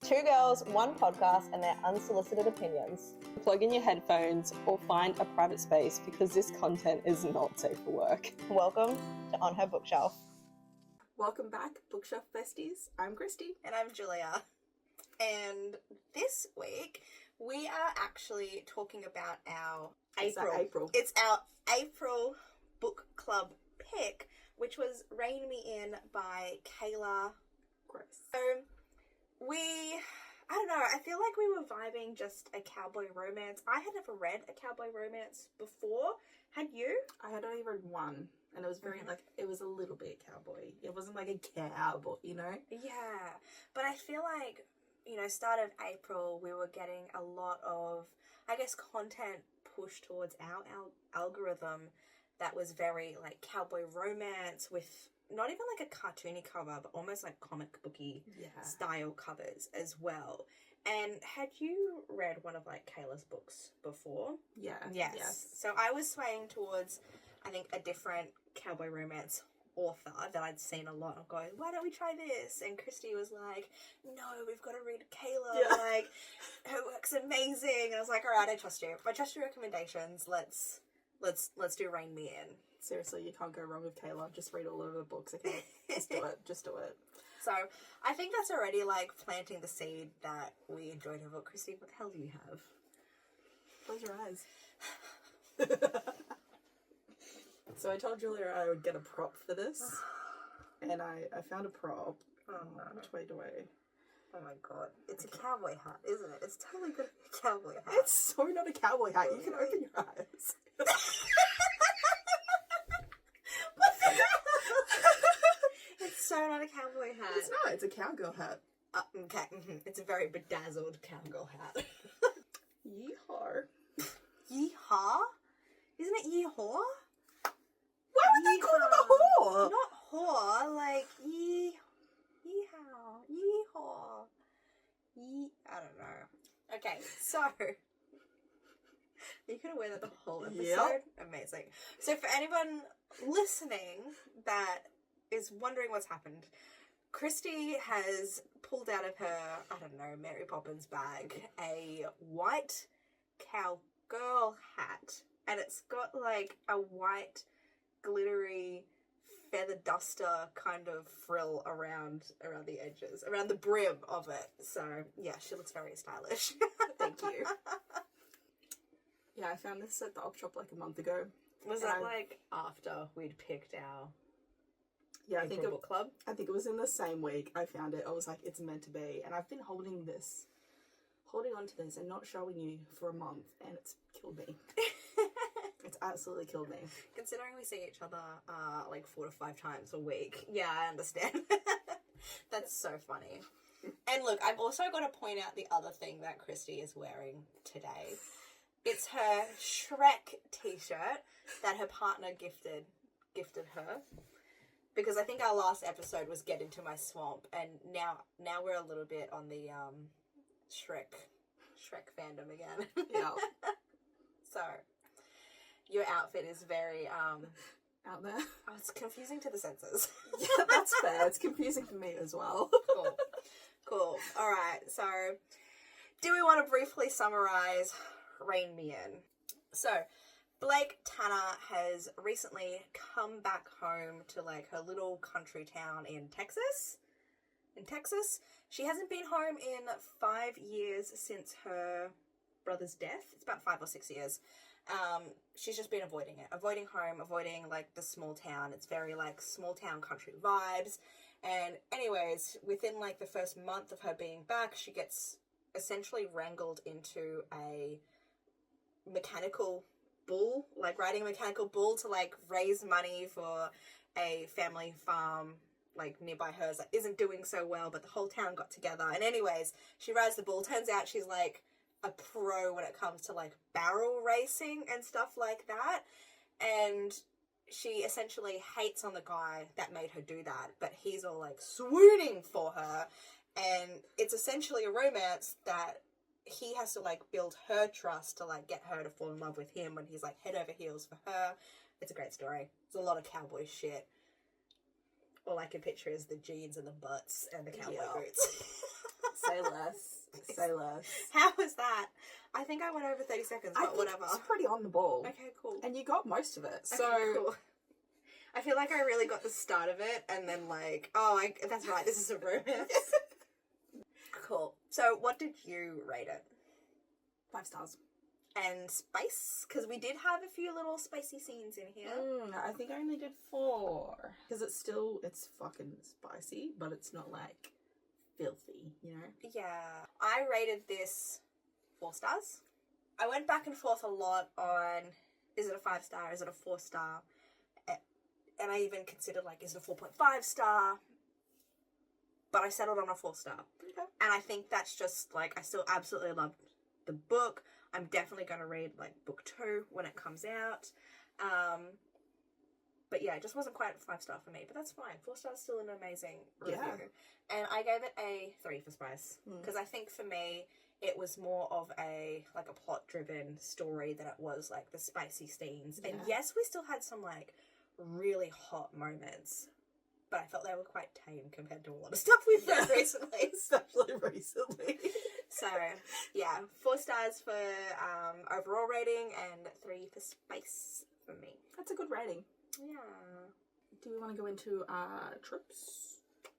Two girls, one podcast, and their unsolicited opinions. Plug in your headphones or find a private space because this content is not safe for work. Welcome to On Her Bookshelf. Welcome back, Bookshelf Besties. I'm Kristie. And I'm Julia. And this week, we are actually talking about our April. It's our April book club pick, which was Rein Me In by Kayla Grosse. So, I don't know, I feel like we were vibing just a cowboy romance. I had never read a cowboy romance before. Had you? I had only read one, and it was very, it was a little bit cowboy. It wasn't like a cowboy, you know? Yeah, but I feel like, start of April, we were getting a lot of, content pushed towards our algorithm that was very, cowboy romance with not even a cartoony cover, but almost comic booky style covers as well. And had you read one of Kayla's books before? Yeah. Yes. So I was swaying towards, I think, a different cowboy romance author that I'd seen a lot. I'm going, why don't we try this? And Kristie was like, no, we've got to read Kayla. Yeah. Her work's amazing. And I was like, all right, I trust you. If I trust your recommendations, let's do Rein Me In. Seriously, you can't go wrong with Kayla. Just read all of her books, okay? Just do it. Just do it. So, I think that's already, planting the seed that we enjoyed her book. Kristie, what the hell do you have? Close your eyes. So, I told Julia I would get a prop for this. And I found a prop. Oh, no. Which way do I... Oh, my God. It's a cowboy hat, isn't it? It's totally going to be a cowboy hat. It's so not a cowboy hat. You can open your eyes. It's so not a cowboy hat. It's not. It's a cowgirl hat. Okay. It's a very bedazzled cowgirl hat. Yeehaw. Yeehaw? Isn't it yeehaw? Why would they call him a whore? Not whore, yeehaw. Yeehaw. I don't know. Okay, so you could wear that the whole episode. Yep. Amazing. So for anyone listening that is wondering what's happened, Kristie has pulled out of her, Mary Poppins bag, a white cowgirl hat. And it's got a white glittery feather duster kind of frill around the edges, around the brim of it. So yeah, she looks very stylish. Thank you. Yeah, I found this at the op shop a month ago. Was that after we'd picked our April book club? I think it was in the same week I found it. I was like, it's meant to be. And I've been holding on to this and not showing you for a month, and it's killed me. It's absolutely killed me. Considering we see each other 4 to 5 times a week. Yeah, I understand. That's so funny. And look, I've also got to point out the other thing that Kristie is wearing today. It's her Shrek t-shirt that her partner gifted her. Because I think our last episode was Get Into My Swamp, and now we're a little bit on the Shrek fandom again. Yeah. So, your outfit is very out there. Oh, it's confusing to the senses. Yeah, that's fair. It's confusing for me as well. Cool. All right. So, do we want to briefly summarize Rein Me In? So, Blake Tanner has recently come back home to her little country town in Texas. She hasn't been home in 5 years since her brother's death. It's about 5 or 6 years. She's just been avoiding home, avoiding the small town. It's very small town country vibes. And anyways, within the first month of her being back, she gets essentially wrangled into a mechanical bull, riding a mechanical bull to raise money for a family farm nearby hers that isn't doing so well, but the whole town got together. And anyways, she rides the bull. Turns out she's a pro when it comes to barrel racing and stuff like that. And she essentially hates on the guy that made her do that, but he's all swooning for her. And it's essentially a romance that he has to build her trust to get her to fall in love with him when he's head over heels for her. It's a great story. It's a lot of cowboy shit. All I can picture is the jeans and the butts and the cowboy boots. Say less. Say less. How was that? I think I went over 30 seconds, I but think whatever. it's pretty on the ball. Okay, cool. And you got most of it. So Okay, cool. I feel like I really got the start of it, and then like, that's right, this is a romance. Cool. So, what did you rate it? 5 stars. And spice? Because we did have a few little spicy scenes in here. I think I only did 4. Because it's fucking spicy, but it's not like filthy, you know? Yeah. I rated this 4 stars. I went back and forth a lot on, is it a 5 star, is it a 4 star? And I even considered, like, is it a 4.5 star? But I settled on a 4 star. Okay. And I think that's just, like, I still absolutely loved the book. I'm definitely going to read, like, book 2 when it comes out. But yeah, it just wasn't quite 5 star for me. But that's fine. 4 stars still an amazing review. Yeah. And I gave it a 3 for spice. Because I think for me, it was more of a plot-driven story than it was, like, the spicy scenes. And yes, we still had some, like, really hot moments, but I felt they were quite tame compared to a lot of stuff we've read recently. Especially recently. So, yeah, 4 stars for overall rating and 3 for spice for me. That's a good rating. Yeah. Do we want to go into tropes?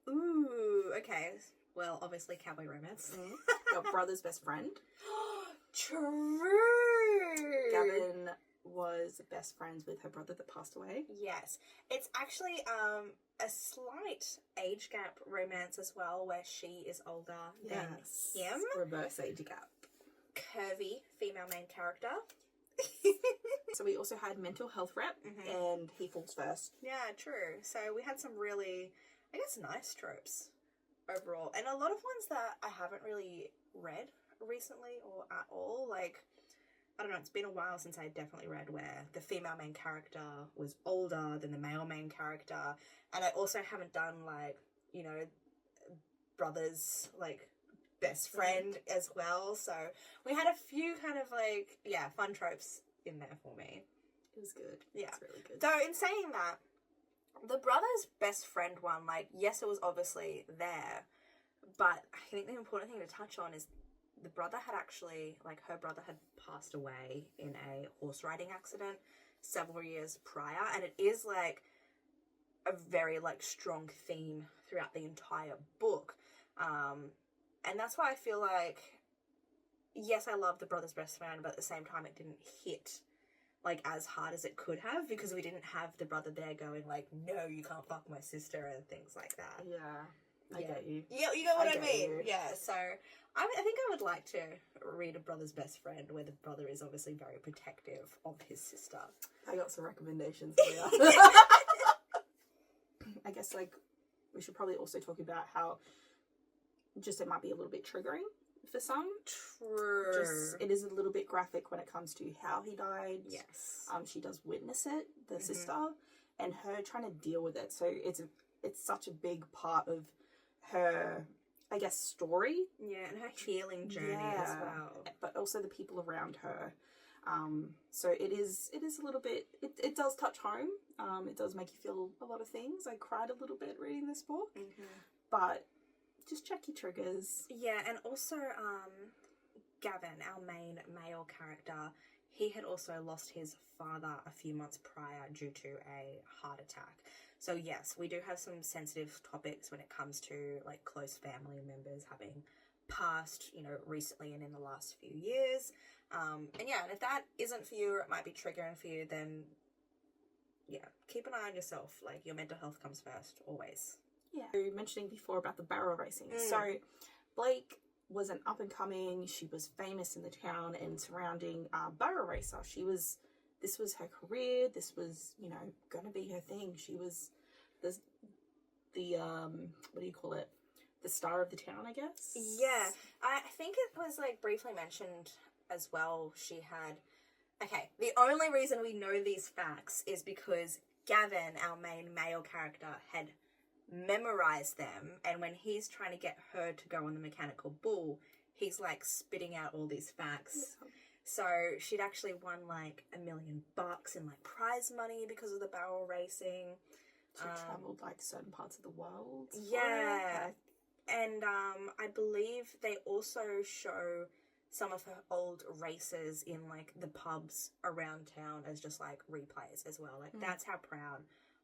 Ooh, okay. Well, obviously cowboy romance. Your brother's best friend. True! Gavin was best friends with her brother that passed away. Yes. It's actually a slight age gap romance as well, where she is older than him. Reverse age gap. Curvy female main character. So we also had mental health rep, and he falls first. Yeah, true. So we had some really, I guess, nice tropes overall. And a lot of ones that I haven't really read recently or at all. Like, I don't know, it's been a while since I definitely read where the female main character was older than the male main character. And I also haven't done, like, you know, brothers, like, best friend as well. So we had a few kind of, like, yeah, fun tropes in there for me. It was good. Yeah. It's really good. Though in saying that, the brother's best friend one, like, yes, it was obviously there, but I think the important thing to touch on is the brother had actually, like, her brother had passed away in a horse riding accident several years prior, and it is, like, a very, like, strong theme throughout the entire book. And that's why I feel like, yes, I love the brother's best friend, but at the same time it didn't hit, like, as hard as it could have, because we didn't have the brother there going, like, no, you can't fuck my sister and things like that. Yeah. I get you. You get what I mean? You. Yeah, so I think I would like to read A Brother's Best Friend, where the brother is obviously very protective of his sister. I got some recommendations for you. I guess, like, we should probably also talk about how just it might be a little bit triggering for some. True. Just, it is a little bit graphic when it comes to how he died. Yes. She does witness it, the sister, and her trying to deal with it. So it's such a big part of her, I guess, story. Yeah, and her healing journey as well. But also the people around her. So it is a little bit, it does touch home. It does make you feel a lot of things. I cried a little bit reading this book. But just check your triggers. Yeah, and also Gavin, our main male character, he had also lost his father a few months prior due to a heart attack. So yes, we do have some sensitive topics when it comes to, like, close family members having passed, you know, recently and in the last few years. And yeah, and if that isn't for you, or it might be triggering for you, then yeah, keep an eye on yourself. Like, your mental health comes first, always. Yeah. You were mentioning before about the barrel racing. So Blake was an up and coming, she was famous in the town and surrounding barrel racer. This was her career, this was, you know, gonna be her thing. She was the what do you call it? The star of the town, I guess. Yeah. I think it was, like, briefly mentioned as well. She had, okay, the only reason we know these facts is because Gavin, our main male character, had memorized them, and when he's trying to get her to go on the mechanical bull, he's, like, spitting out all these facts. So she'd actually won, like, $1 million in, like, prize money because of the barrel racing. She traveled, like, certain parts of the world. Yeah. And I believe they also show some of her old races in like the pubs around town as just like replays as well. Like that's how proud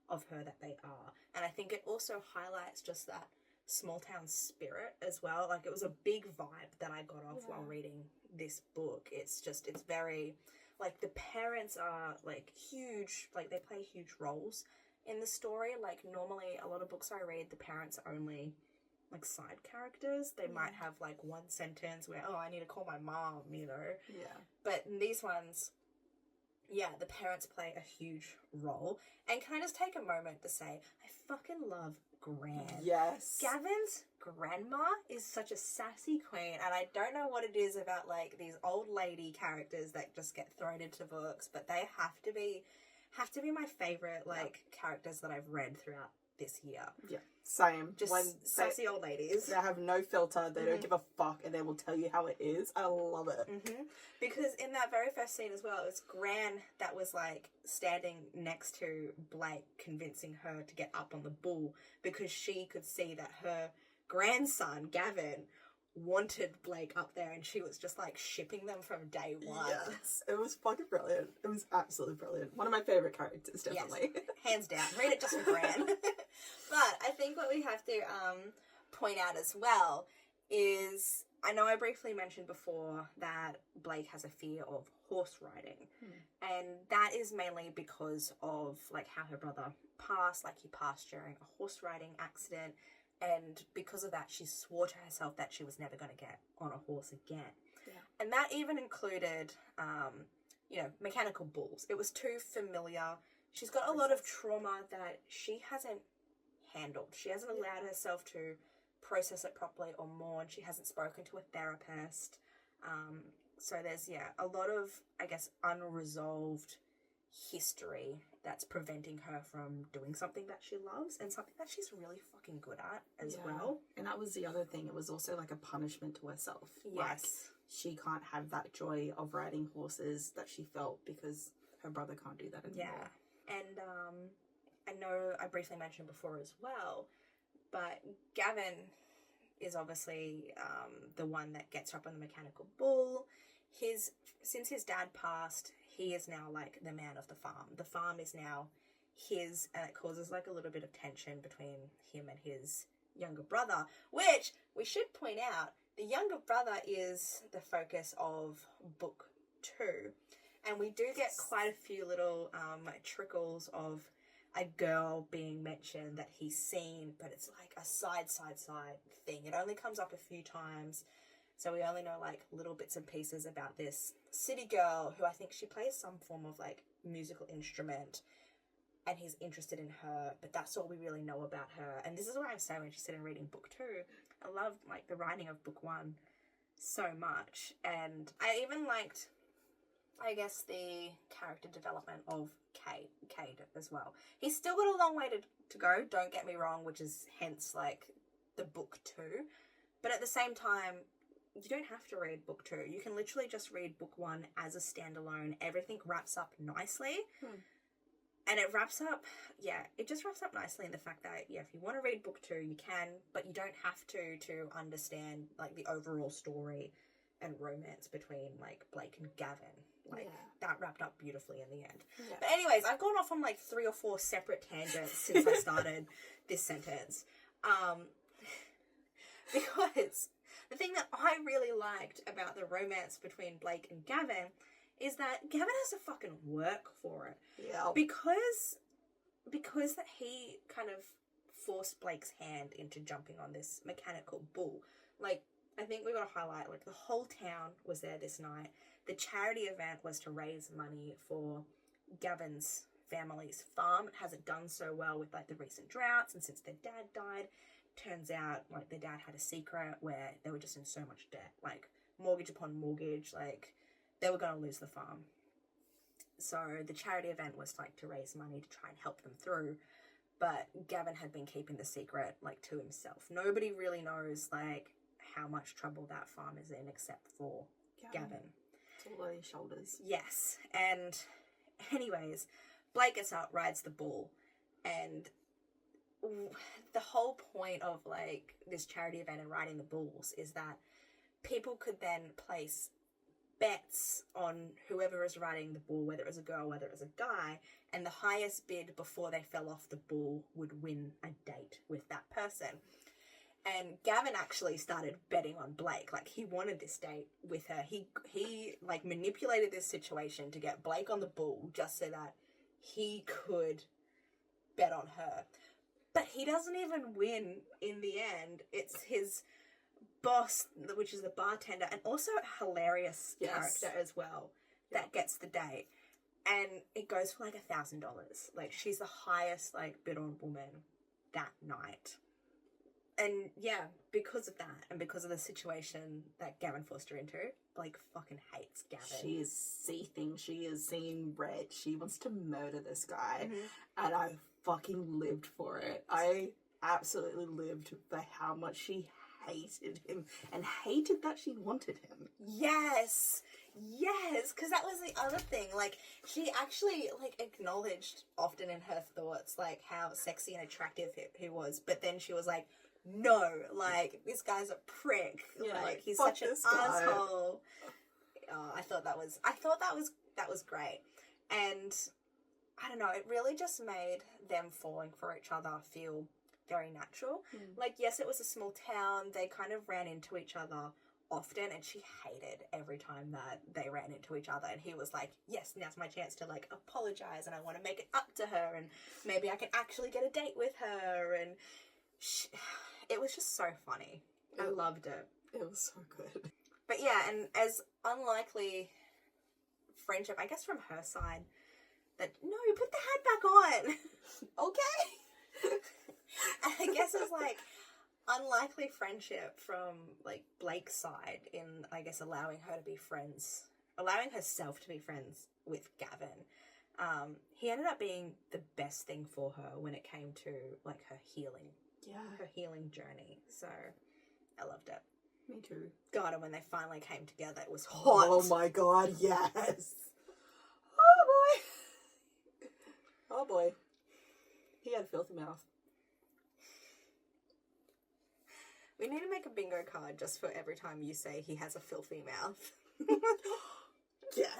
of her that they are. And I think it also highlights just that small town spirit as well. Like it was a big vibe that I got off while reading this book. It's very like the parents are like huge, like they play huge roles in the story. Like normally a lot of books I read, the parents are only like side characters. They might have like one sentence where, oh, I need to call my mom, you know. Yeah. But in these ones, the parents play a huge role. And can I just take a moment to say, I fucking love Gran. Yes. Gavin's grandma is such a sassy queen, and I don't know what it is about like these old lady characters that just get thrown into books, but they have to be my favorite like characters that I've read throughout this year. Yeah, same. Just when sassy old ladies. They have no filter. They don't give a fuck, and they will tell you how it is. I love it. Because in that very first scene as well, it was Gran that was like standing next to Blake, convincing her to get up on the bull because she could see that her grandson Gavin wanted Blake up there, and she was just like shipping them from day one. Yes, it was fucking brilliant. It was absolutely brilliant. One of my favorite characters, definitely. Yes, hands down. Read it just for Gran. But I think what we have to point out as well is, I know I briefly mentioned before that Blake has a fear of horse riding, and that is mainly because of like how her brother passed. Like he passed during a horse riding accident. And because of that, she swore to herself that she was never going to get on a horse again. Yeah. And that even included, mechanical bulls. It was too familiar. She's got a lot of trauma that she hasn't handled. She hasn't allowed herself to process it properly or mourn. She hasn't spoken to a therapist. So there's, a lot of, I guess, unresolved history that's preventing her from doing something that she loves and something that she's really fucking good at as well. And that was the other thing. It was also like a punishment to herself. Yes. Like, she can't have that joy of riding horses that she felt because her brother can't do that anymore. Yeah. And I know I briefly mentioned before as well, but Gavin is obviously the one that gets her up on the mechanical bull. Since his dad passed, he is now like the man of the farm. The farm is now his, and it causes like a little bit of tension between him and his younger brother, which we should point out, the younger brother is the focus of book 2. And we do get quite a few little trickles of a girl being mentioned that he's seen, but it's like a side thing. It only comes up a few times. So we only know like little bits and pieces about this city girl who I think she plays some form of like musical instrument, and he's interested in her, but that's all we really know about her. And this is why I'm so interested in reading book 2. I love like the writing of book 1 so much, and I even liked, I guess, the character development of Cade as well. He's still got a long way to go, don't get me wrong, which is hence like the book 2, but at the same time, you don't have to read book 2. You can literally just read book 1 as a standalone. Everything wraps up nicely. And it just wraps up nicely in the fact that, if you want to read book 2, you can, but you don't have to understand, like, the overall story and romance between, like, Blake and Gavin. Like, that wrapped up beautifully in the end. Yeah. But anyways, I've gone off on, like, 3 or 4 separate tangents since I started this sentence. Because the thing that I really liked about the romance between Blake and Gavin is that Gavin has to fucking work for it. Yeah. Because that he kind of forced Blake's hand into jumping on this mechanical bull. Like, I think we got to highlight, like, the whole town was there this night. The charity event was to raise money for Gavin's family's farm. It hasn't done so well with, like, the recent droughts, and since their dad died, turns out, like, their dad had a secret where they were just in so much debt, like, mortgage upon mortgage, like, they were going to lose the farm. So the charity event was, like, to raise money to try and help them through, but Gavin had been keeping the secret, like, to himself. Nobody really knows, like, how much trouble that farm is in except for Gavin. It's all on his shoulders. Yes, and anyways, Blake gets out, rides the bull, and the whole point of like this charity event and riding the bulls is that people could then place bets on whoever is riding the bull, whether it was a girl, whether it was a guy, and the highest bid before they fell off the bull would win a date with that person. And Gavin actually started betting on Blake. Like, he wanted this date with her. He like manipulated this situation to get Blake on the bull just so that he could bet on her. But he doesn't even win in the end. It's his boss, which is the bartender, and also a hilarious character as well, that gets the date. And it goes for like $1,000. Like, she's the highest like bid on woman that night. And yeah, because of that and because of the situation that Gavin forced her into, Blake fucking hates Gavin. She is seething. She is seeing red. She wants to murder this guy. And I fucking lived for it. I absolutely lived for how much she hated him and hated that she wanted him. Yes, because that was the other thing. Like, she actually like acknowledged often in her thoughts like how sexy and attractive he was, but then she was like, no, like, this guy's a prick. Yeah, like he's fuck such an this guy. asshole. Oh, I thought that was great. And I don't know, it really just made them falling for each other feel very natural. Like, yes, it was a small town. They kind of ran into each other often, and she hated every time that they ran into each other. And he was like, yes, now's my chance to like apologize, and I want to make it up to her, and maybe I can actually get a date with her. And it was just so funny. I loved it. It was so good. But yeah, and as unlikely friendship, I guess from her side, that, no, put the hat back on. Okay. I guess it's like unlikely friendship from like Blake's side in, I guess, allowing herself to be friends with Gavin. He ended up being the best thing for her when it came to like her healing journey. So I loved it. Me too. God, and when they finally came together, it was hot. Oh my god, yes. Oh boy. He had a filthy mouth. We need to make a bingo card just for every time you say he has a filthy mouth. Yes.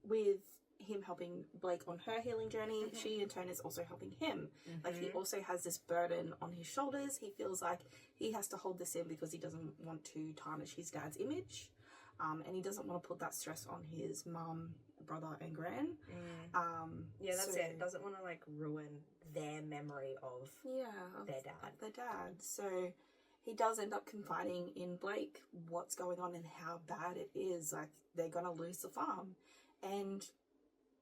With him helping Blake on her healing journey, she in turn is also helping him. Like, he also has this burden on his shoulders. He feels like he has to hold this in because he doesn't want to tarnish his dad's image. And he doesn't want to put that stress on his mum, brother, and gran. Yeah, that's it. Doesn't want to like ruin their memory of their dad. So he does end up confiding in Blake what's going on and how bad it is. Like, they're gonna lose the farm. And,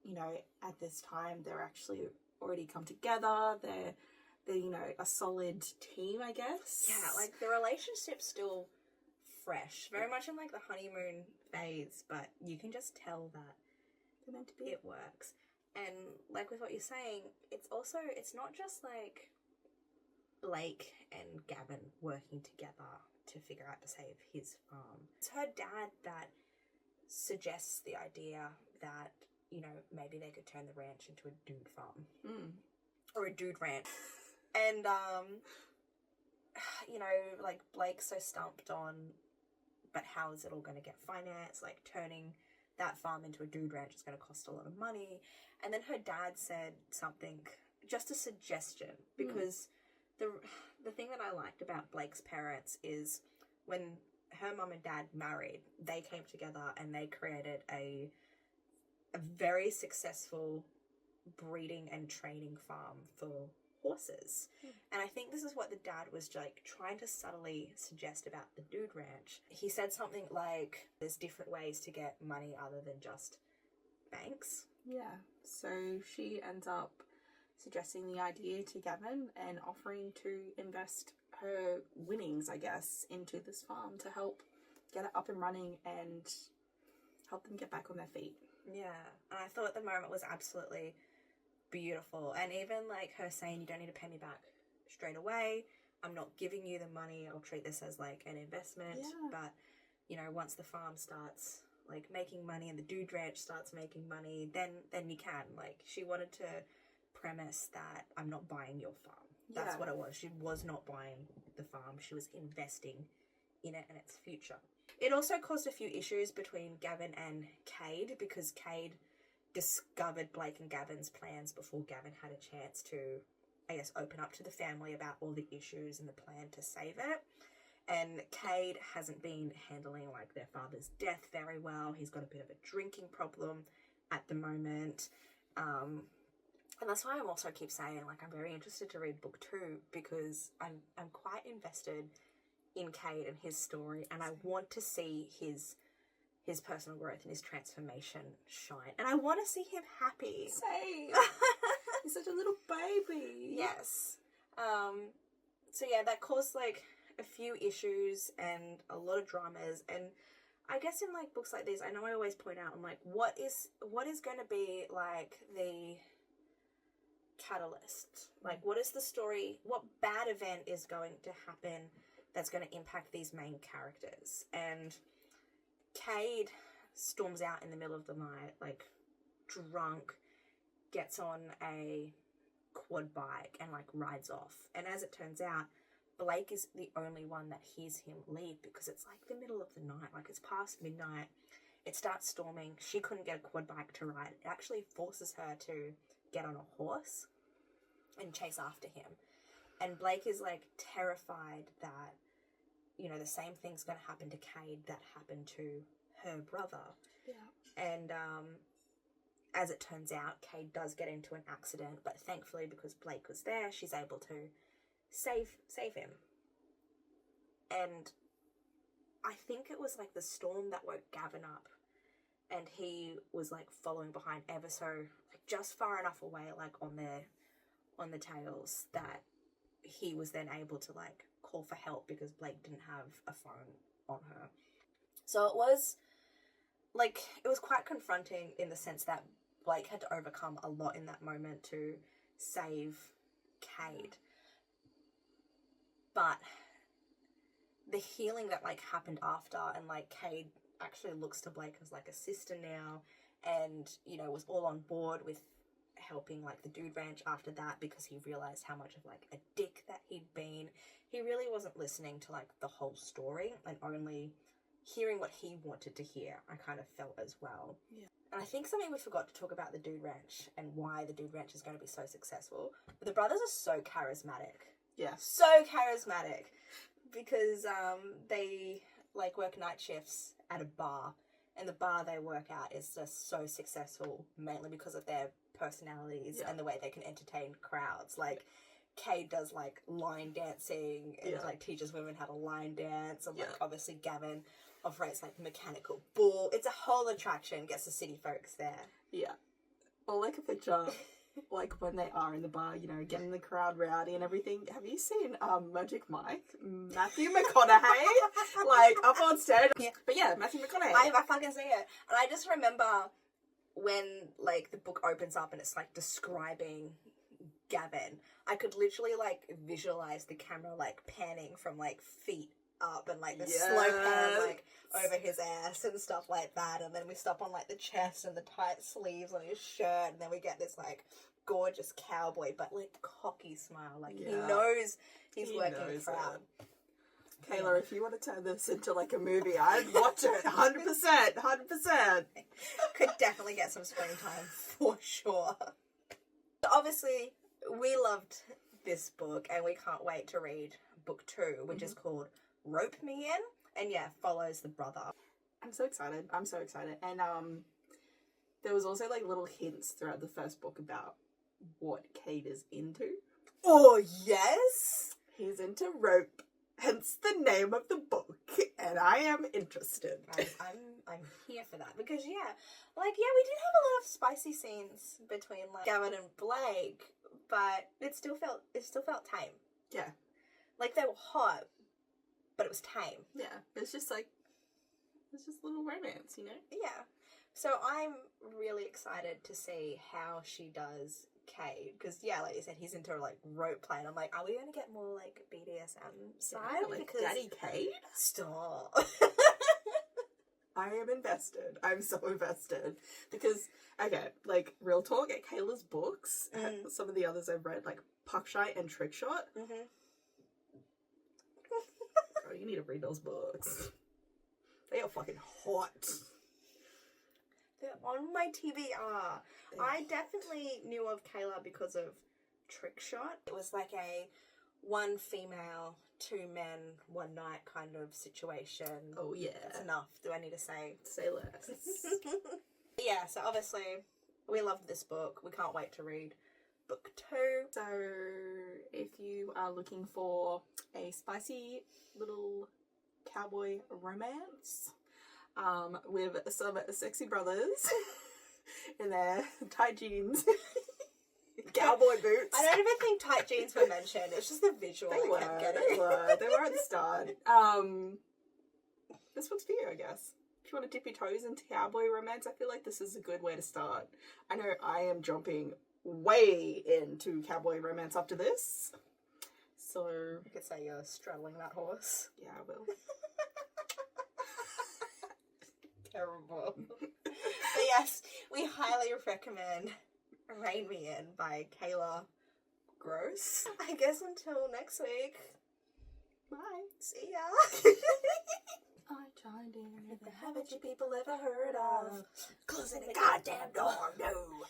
you know, at this time they're actually already come together. They're, you know, a solid team, I guess. Yeah, like the relationship's still fresh. Very much in like the honeymoon phase, but you can just tell that They're meant to be. it works. And like with what you're saying, it's not just like Blake and Gavin working together to figure out to save his farm. It's her dad that suggests the idea that, you know, maybe they could turn the ranch into a dude farm. Or a dude ranch. And, you know, like, Blake's so stumped on, but how is it all going to get financed? Like, turning that farm into a dude ranch is going to cost a lot of money. And then her dad said something, just a suggestion, because the thing that I liked about Blake's parents is when her mum and dad married, they came together and they created a very successful breeding and training farm for horses. And I think this is what the dad was like trying to subtly suggest about the dude ranch. He said something like, there's different ways to get money other than just banks. Yeah, so she ends up suggesting the idea to Gavin and offering to invest her winnings, I guess, into this farm to help get it up and running and help them get back on their feet. Yeah, and I thought the moment was absolutely beautiful. And even like her saying, you don't need to pay me back straight away. I'm not giving you the money. I'll treat this as like an investment. Yeah. But, you know, once the farm starts like making money and the dude ranch starts making money, then you can. Like, she wanted to premise that I'm not buying your farm. That's what it was. She was not buying the farm. She was investing in it and its future. It also caused a few issues between Gavin and Cade because Cade discovered Blake and Gavin's plans before Gavin had a chance to, I guess, open up to the family about all the issues and the plan to save it. And Cade hasn't been handling, like, their father's death very well. He's got a bit of a drinking problem at the moment. And that's why I'm also keep saying, like, I'm very interested to read book 2 because I'm quite invested in Cade and his story, and I want to see his personal growth and his transformation shine. And I want to see him happy. Same. He's such a little baby. Yes. So yeah, that caused, like, a few issues and a lot of dramas. And I guess in, like, books like this, I know I always point out, I'm like, what is going to be, like, the catalyst? Like, what is the story? What bad event is going to happen that's going to impact these main characters? And Cade storms out in the middle of the night, like, drunk, gets on a quad bike and, like, rides off. And as it turns out, Blake is the only one that hears him leave because it's, like, the middle of the night. Like, it's past midnight. It starts storming. She couldn't get a quad bike to ride. It actually forces her to get on a horse and chase after him. And Blake is, like, terrified that, you know, the same thing's going to happen to Cade that happened to her brother. Yeah. And as it turns out, Cade does get into an accident, but thankfully, because Blake was there, she's able to save him. And I think it was, like, the storm that woke Gavin up, and he was, like, following behind ever so, like, just far enough away, like, on the tails that he was then able to, like, call for help because Blake didn't have a phone on her. So it was, like, it was quite confronting in the sense that Blake had to overcome a lot in that moment to save Cade. But the healing that, like, happened after, and, like, Cade actually looks to Blake as, like, a sister now, and, you know, was all on board with helping, like, the Dude Ranch after that because he realized how much of, like, a dick that he'd been. He really wasn't listening to, like, the whole story and only hearing what he wanted to hear, I kind of felt as well. Yeah. And I think something we forgot to talk about the Dude Ranch and why the Dude Ranch is going to be so successful. But the brothers are so charismatic. Yeah. So charismatic. Because they, like, work night shifts at a bar. And the bar they work at is just so successful, mainly because of their personalities and the way they can entertain crowds. Like, Cade does, like, line dancing and, like, teaches women how to line dance. And, like, obviously Gavin operates, like, mechanical bull. It's a whole attraction, gets the city folks there. Yeah. Or, like, a picture, like, when they are in the bar, you know, getting the crowd rowdy and everything. Have you seen Magic Mike? Matthew McConaughey? Like, up on stage. Yeah. But yeah, Matthew McConaughey. I fucking see it. And I just remember when, like, the book opens up and it's, like, describing Gavin, I could literally, like, visualize the camera, like, panning from, like, feet up and, like, the slow pan, like, over his ass and stuff like that. And then we stop on, like, the chest and the tight sleeves on his shirt. And then we get this, like, gorgeous cowboy, but, like, cocky smile. Like, he knows he's working the crowd. Kayla, if you want to turn this into, like, a movie, I'd watch it. 100%. 100%. Could definitely get some screen time for sure. Obviously, we loved this book and we can't wait to read book 2, which is called Rope Me In, and yeah, follows the brother. I'm so excited. And there was also, like, little hints throughout the first book about what Cade is into. Oh, yes! He's into rope, hence the name of the book, and I am interested. I'm here for that because we did have a lot of spicy scenes between, like, Gavin and Blake, but it still felt tame. Yeah. Like, they were hot, but it was tame. Yeah. It's just a little romance, you know? Yeah. So I'm really excited to see how she does Cade, because like you said, he's into, like, rope play, and I'm like, are we going to get more, like, BDSM side? Like because Daddy Cade? Stop. I am invested. I'm so invested. Because, okay, like, real talk, at Kayla's books, some of the others I've read, like Puckshot and Trickshot. Mm-hmm. Girl, you need to read those books. They are fucking hot. They're on my TBR. I definitely knew of Kayla because of Trickshot. It was like a one female, two men, one night kind of situation. Oh, yeah. That's enough. Do I need to say? Say less. Yeah, so obviously we loved this book. We can't wait to read book 2. So, if you are looking for a spicy little cowboy romance with some sexy brothers in their tight jeans, cowboy boots. I don't even think tight jeans were mentioned. It's just the visual They I kept getting. They were at the start. This one's for you, I guess. If you want to dip your toes into cowboy romance, I feel like this is a good way to start. I know I am jumping way into cowboy romance after this. So, You could say you're straddling that horse. yeah, I will. Terrible. But yes, we highly recommend Rein Me In by Kayla Grosse. I guess until next week. Bye. See ya. I chimed in with Haven't you people ever heard of closing the goddamn door? No.